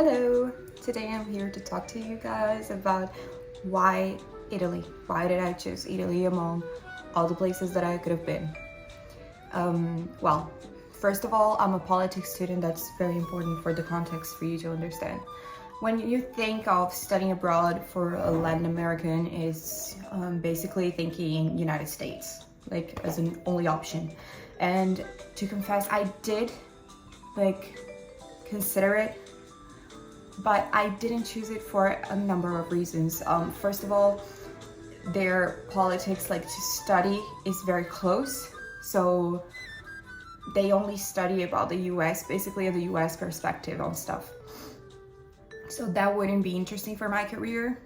Hello! Today I'm here to talk to you guys about why Italy. Why did I choose Italy among all the places that I could have been? Well, first of all, I'm a politics student. That's very important for the context for you to understand. When you think of studying abroad for a Latin American, is basically thinking United States, like as an only option. And to confess, I did consider it, but I didn't choose it for a number of reasons. First of all, their politics, to study, is very close. So they only study about the US, basically the US perspective on stuff. So that wouldn't be interesting for my career.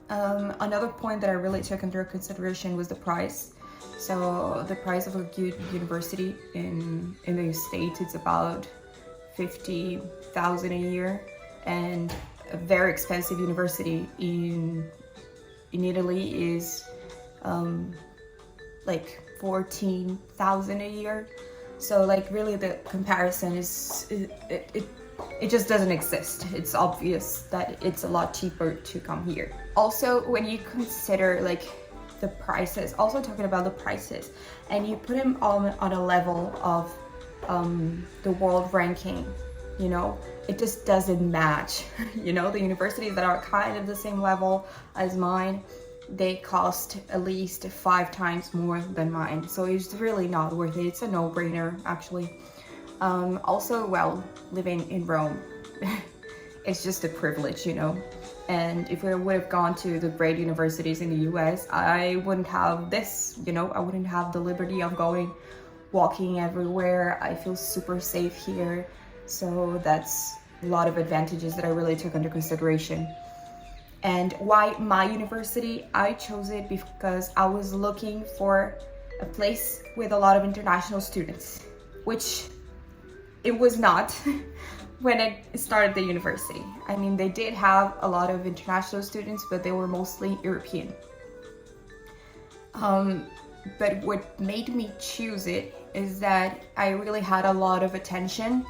Another point that I really took into consideration was the price. So the price of a good university in the States, it's about 50,000 a year, and a very expensive university in Italy is like 14,000 a year. So really the comparison is it just doesn't exist. It's obvious that it's a lot cheaper to come here. Also, when you consider the prices, also talking about the prices, and you put them on a level of the world ranking, it just doesn't match. The universities that are kind of the same level as mine, they cost at least 5 times more than mine. So it's really not worth it. It's a no-brainer, actually. Also, well, living in Rome, it's just a privilege, And if we would have gone to the great universities in the US, I wouldn't have this, I wouldn't have the liberty of walking everywhere. I feel super safe here. So that's a lot of advantages that I really took under consideration. And why my university? I chose it because I was looking for a place with a lot of international students, which it was not when I started the university. I mean, they did have a lot of international students, but they were mostly European. But what made me choose it is that I really had a lot of attention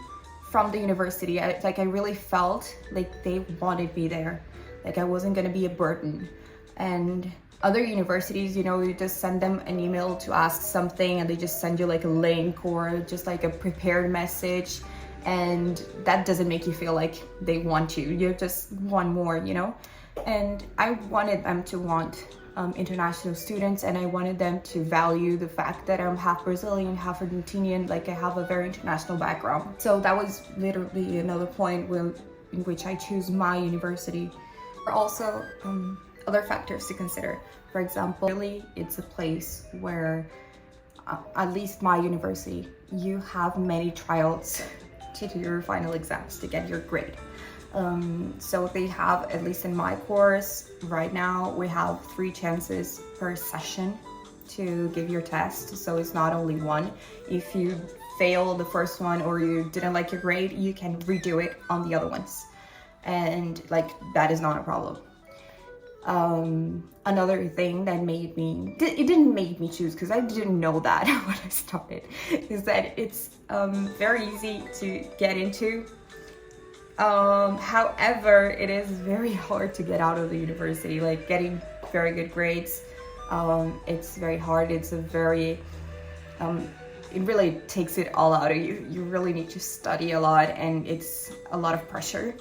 from the university. I really felt like they wanted me there. I wasn't gonna be a burden. And other universities, you just send them an email to ask something and they just send you a link or just a prepared message, and that doesn't make you feel like they want you. You just want more, And I wanted them to want international students, and I wanted them to value the fact that I'm half Brazilian, half Argentinian, I have a very international background. So that was literally another point in which I choose my university. There are also other factors to consider. For example, really, it's a place where, at least my university, you have many tryouts to do your final exams to get your grade. So they have, at least in my course right now, we have 3 chances per session to give your test. So it's not only one. If you fail the first one or you didn't like your grade, you can redo it on the other ones. And that is not a problem. Another thing that it didn't make me choose, because I didn't know that when I started, is that it's very easy to get into. However, it is very hard to get out of the university, getting very good grades. It's very hard. It's it really takes it all out of you. You really need to study a lot, and it's a lot of pressure.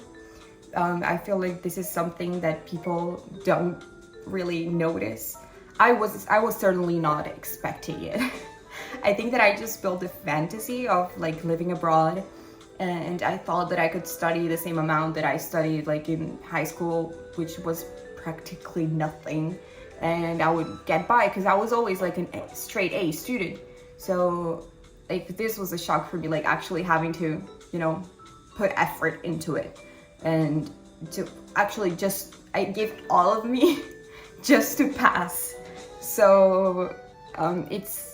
I feel like this is something that people don't really notice. I was certainly not expecting it. I think that I just built a fantasy of living abroad, and I thought that I could study the same amount that I studied in high school, which was practically nothing, and I would get by because I was always a straight A student. So this was a shock for me, actually having to put effort into it, and to actually I give all of me just to pass. So it's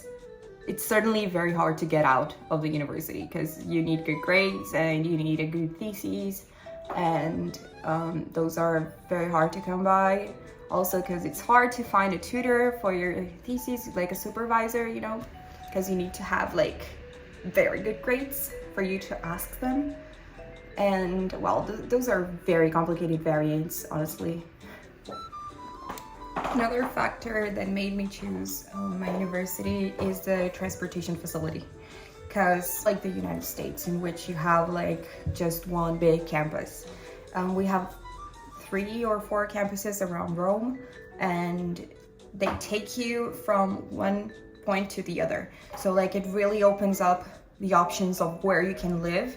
certainly very hard to get out of the university because you need good grades and you need a good thesis, and those are very hard to come by. Also because it's hard to find a tutor for your thesis, a supervisor, because you need to have very good grades for you to ask them. And well, those are very complicated variants, honestly. Another factor that made me choose my university is the transportation facility. Because like the United States, in which you have like just one big campus, we have 3 or 4 campuses around Rome, and they take you from one point to the other. So like it really opens up the options of where you can live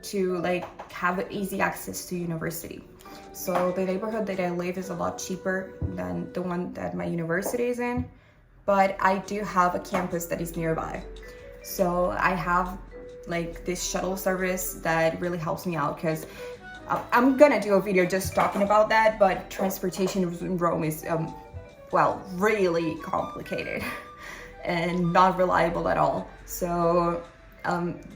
to like have easy access to university. So the neighborhood that I live is a lot cheaper than the one that my university is in, but I do have a campus that is nearby. So I have like this shuttle service that really helps me out, because I'm gonna do a video just talking about that, but transportation in Rome is well, really complicated and not reliable at all. So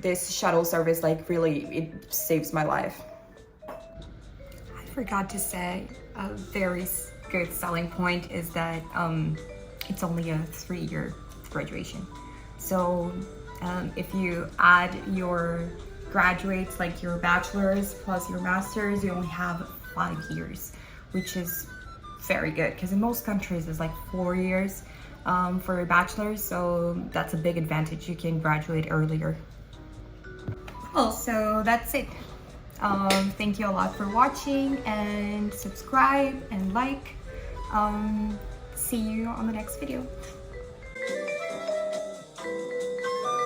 this shuttle service like really, it saves my life. I forgot to say a very good selling point is that it's only a 3-year graduation. So if you add your graduates, like your bachelor's plus your master's, you only have 5 years, which is very good, because in most countries it's like 4 years for a bachelor's, so that's a big advantage. You can graduate earlier. Well, so that's it. Thank you a lot for watching, and subscribe and like. See you on the next video.